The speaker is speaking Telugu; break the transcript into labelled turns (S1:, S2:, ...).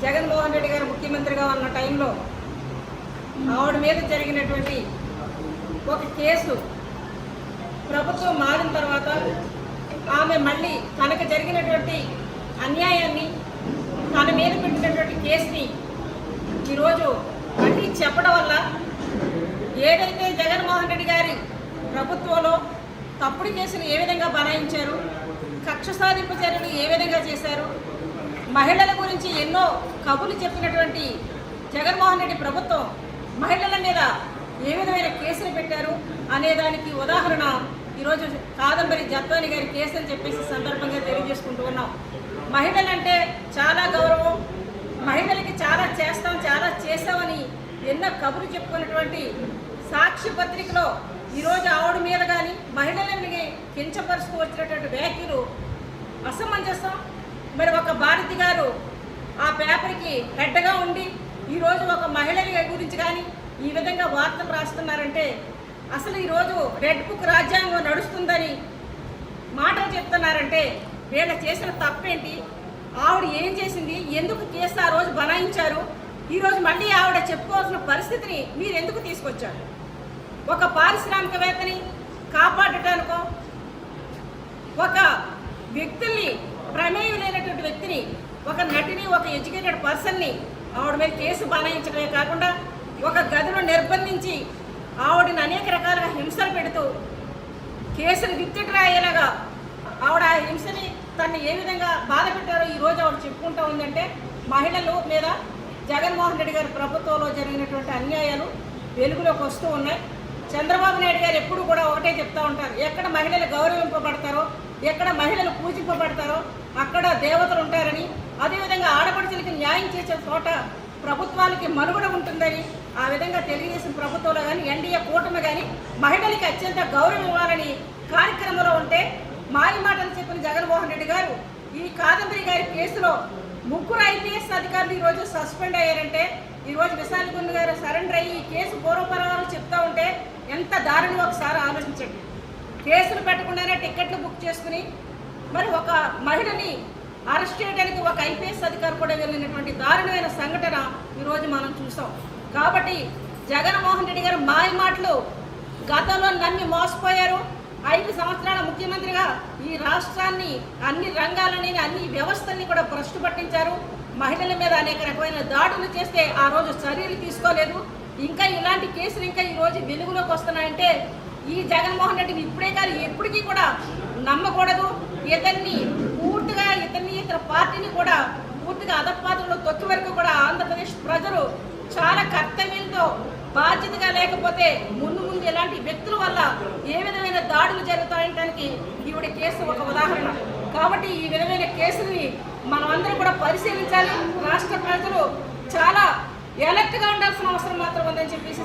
S1: జగన్మోహన్ రెడ్డి గారు ముఖ్యమంత్రిగా ఉన్న టైంలో ఆవిడ మీద జరిగినటువంటి ఒక కేసు ప్రభుత్వం మారిన తర్వాత ఆమె మళ్ళీ తనకు జరిగినటువంటి అన్యాయాన్ని తన మీద పెట్టినటువంటి కేసుని ఈరోజు మళ్ళీ చెప్పడం వల్ల ఏదైతే జగన్మోహన్ రెడ్డి గారి ప్రభుత్వంలో తప్పుడు కేసులు ఏ విధంగా బనాయించారు, కక్ష సాధింపు చర్యలు ఏ విధంగా చేశారు, మహిళల గురించి ఎన్నో కబుర్లు చెప్పినటువంటి జగన్మోహన్ రెడ్డి ప్రభుత్వం మహిళల మీద ఏ విధమైన కేసులు పెట్టారు అనేదానికి ఉదాహరణ ఈరోజు కాదంబరి జత్వాని గారి కేసు అని చెప్పేసి సందర్భంగా తెలియజేసుకుంటూ ఉన్నాం. మహిళలంటే చాలా గౌరవం, మహిళలకి చాలా చేస్తాం, చాలా చేస్తామని ఎన్నో కబుర్లు చెప్పుకున్నటువంటి సాక్షి పత్రికలో ఈరోజు ఆవిడ మీద కానీ మహిళలని కించపరుస్తూ వచ్చినటువంటి వ్యాఖ్యలు అసమంజసం. మరి ఒక భారతి గారు ఆ పేపర్కి హెడ్గా ఉండి ఈరోజు ఒక మహిళల గురించి కానీ ఈ విధంగా వార్తలు రాస్తున్నారంటే అసలు ఈరోజు రెడ్ బుక్ రాజ్యాంగం నడుస్తుందని మాటలు చెప్తున్నారంటే వీళ్ళ చేసిన తప్పేంటి, ఆవిడ ఏం చేసింది, ఎందుకు కేసు ఆ రోజు బనాయించారు, ఈరోజు మళ్ళీ ఆవిడ చెప్పుకోవాల్సిన పరిస్థితిని మీరు ఎందుకు తీసుకొచ్చారు? ఒక పారిశ్రామికవేత్తని కాపాడటానికో, ఒక వ్యక్తుల్ని ప్రమేయం లేనటువంటి వ్యక్తిని, ఒక నటిని, ఒక ఎడ్యుకేటెడ్ పర్సన్ని ఆవిడ మీద కేసు బనాయించడమే కాకుండా ఒక గదిలో నిర్బంధించి ఆవిడని అనేక రకాలుగా హింసలు పెడుతూ కేసులు విత్డ్రా అయ్యేలాగా ఆవిడ ఆ హింసని తను ఏ విధంగా బాధ పెట్టారో ఈరోజు ఆవిడ చెప్పుకుంటూ ఉందంటే మహిళల మీద జగన్మోహన్ రెడ్డి గారి ప్రభుత్వంలో జరిగినటువంటి అన్యాయాలు వెలుగులోకి వస్తూ ఉన్నాయి. చంద్రబాబు నాయుడు గారు ఎప్పుడు కూడా ఒకటే చెప్తూ ఉంటారు, ఎక్కడ మహిళలు గౌరవింపబడతారో, ఎక్కడ మహిళలు పూజింపబడతారో అక్కడ దేవతలు ఉంటారని, అదేవిధంగా ఆడపడుచులకి న్యాయం చేసే చోట ప్రభుత్వాలకి మనుగడ ఉంటుందని, ఆ విధంగా తెలుగుదేశం ప్రభుత్వంలో కానీ ఎన్డీఏ కూటమి కానీ మహిళలకి అత్యంత గౌరవం ఇవ్వాలని కార్యక్రమంలో ఉంటే మాయ మాటలు చెప్పిన జగన్మోహన్ రెడ్డి గారు ఈ కాదంబరి గారి కేసులో 3 ఐపీఎస్ అధికారులు ఈరోజు సస్పెండ్ అయ్యారంటే ఈరోజు విశాఖగుండు గారు సరెండర్ అయ్యి ఈ కేసు పూర్వపరాలు చెప్తూ ఉంటే ఎంత దారుణంగా ఒకసారి ఆలోచించండి. కేసులు పెట్టకుండానే టిక్కెట్లు బుక్ చేసుకుని మరి ఒక మహిళని అరెస్ట్ చేయడానికి ఒక ఐపీఎస్ అధికారి కూడా వెళ్ళినటువంటి దారుణమైన సంఘటన ఈరోజు మనం చూసాం. కాబట్టి జగన్మోహన్ రెడ్డి గారు మాయ మాటలు గతంలో నమ్మి మోసపోయారు. 5 సంవత్సరాల ముఖ్యమంత్రిగా ఈ రాష్ట్రాన్ని అన్ని రంగాలని అన్ని వ్యవస్థల్ని కూడా భ్రష్టు పట్టించారు. మహిళల మీద అనేక రకమైన దాడులు చేస్తే ఆ రోజు చర్యలు తీసుకోలేదు. ఇంకా ఇలాంటి కేసులు ఇంకా ఈరోజు వెలుగులోకి వస్తున్నాయంటే ఈ జగన్మోహన్ రెడ్డిని ఇప్పుడే కాదు ఎప్పటికీ కూడా నమ్మకూడదు. ఇతన్ని పూర్తిగా ఇతర పార్టీని కూడా పూర్తిగా అధపాత్రలో తొక్కి వరకు కూడా ఆంధ్రప్రదేశ్ ప్రజలు చాలా కర్తవ్యంతో బాధ్యతగా లేకపోతే ముందు ఇలాంటి వ్యక్తుల వల్ల ఏ విధమైన దాడులు జరుగుతాయనడానికి ఈవిడ కేసు ఒక ఉదాహరణ. కాబట్టి ఈ విధమైన కేసుని మనం అందరం కూడా పరిశీలించాలి. రాష్ట్ర ప్రజలు చాలా ఎలర్ట్గా ఉండాల్సిన అవసరం మాత్రం ఉందని చెప్పేసి